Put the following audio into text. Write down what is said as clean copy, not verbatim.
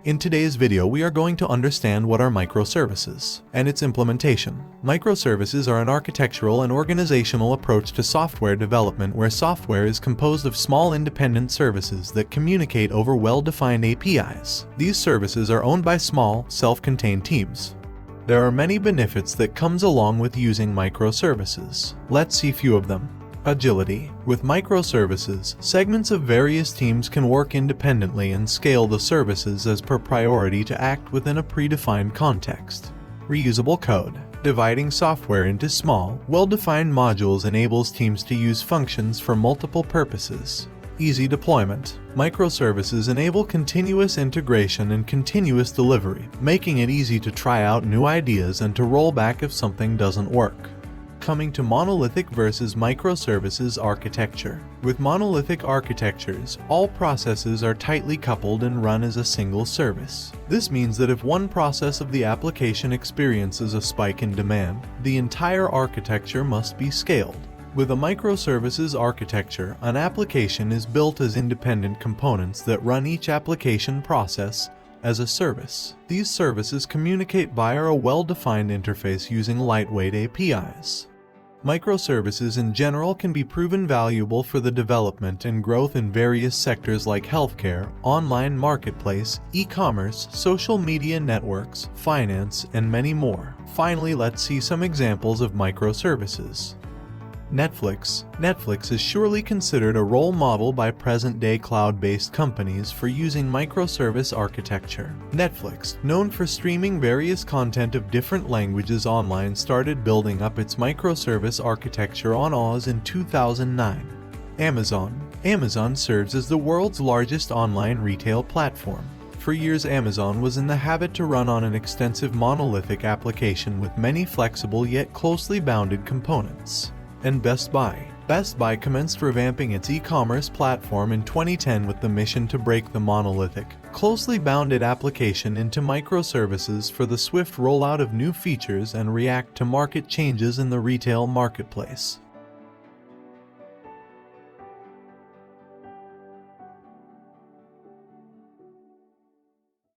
In today's video, we are going to understand what are microservices and its implementation. Microservices are an architectural and organizational approach to software development where software is composed of small independent services that communicate over well-defined APIs. These services are owned by small, self-contained teams. There are many benefits that comes along with using microservices. Let's see a few of them. Agility. With microservices, segments of various teams can work independently and scale the services as per priority to act within a predefined context. Reusable code. Dividing software into small, well-defined modules enables teams to use functions for multiple purposes. Easy deployment. Microservices enable continuous integration and continuous delivery, making it easy to try out new ideas and to roll back if something doesn't work. Coming to monolithic versus microservices architecture. With monolithic architectures, all processes are tightly coupled and run as a single service. This means that if one process of the application experiences a spike in demand, the entire architecture must be scaled. With a microservices architecture, an application is built as independent components that run each application process as a service. These services communicate via a well-defined interface using lightweight APIs. Microservices in general can be proven valuable for the development and growth in various sectors like healthcare, online marketplace, e-commerce, social media networks, finance, and many more. Finally, let's see some examples of microservices. Netflix is surely considered a role model by present-day cloud-based companies for using microservice architecture. Netflix, known for streaming various content of different languages online, started building up its microservice architecture on Oz in 2009. Amazon serves as the world's largest online retail platform. For years, Amazon was in the habit to run on an extensive monolithic application with many flexible yet closely bounded components. And Best Buy commenced revamping its e-commerce platform in 2010 with the mission to break the monolithic, closely bounded application into microservices for the swift rollout of new features and react to market changes in the retail marketplace.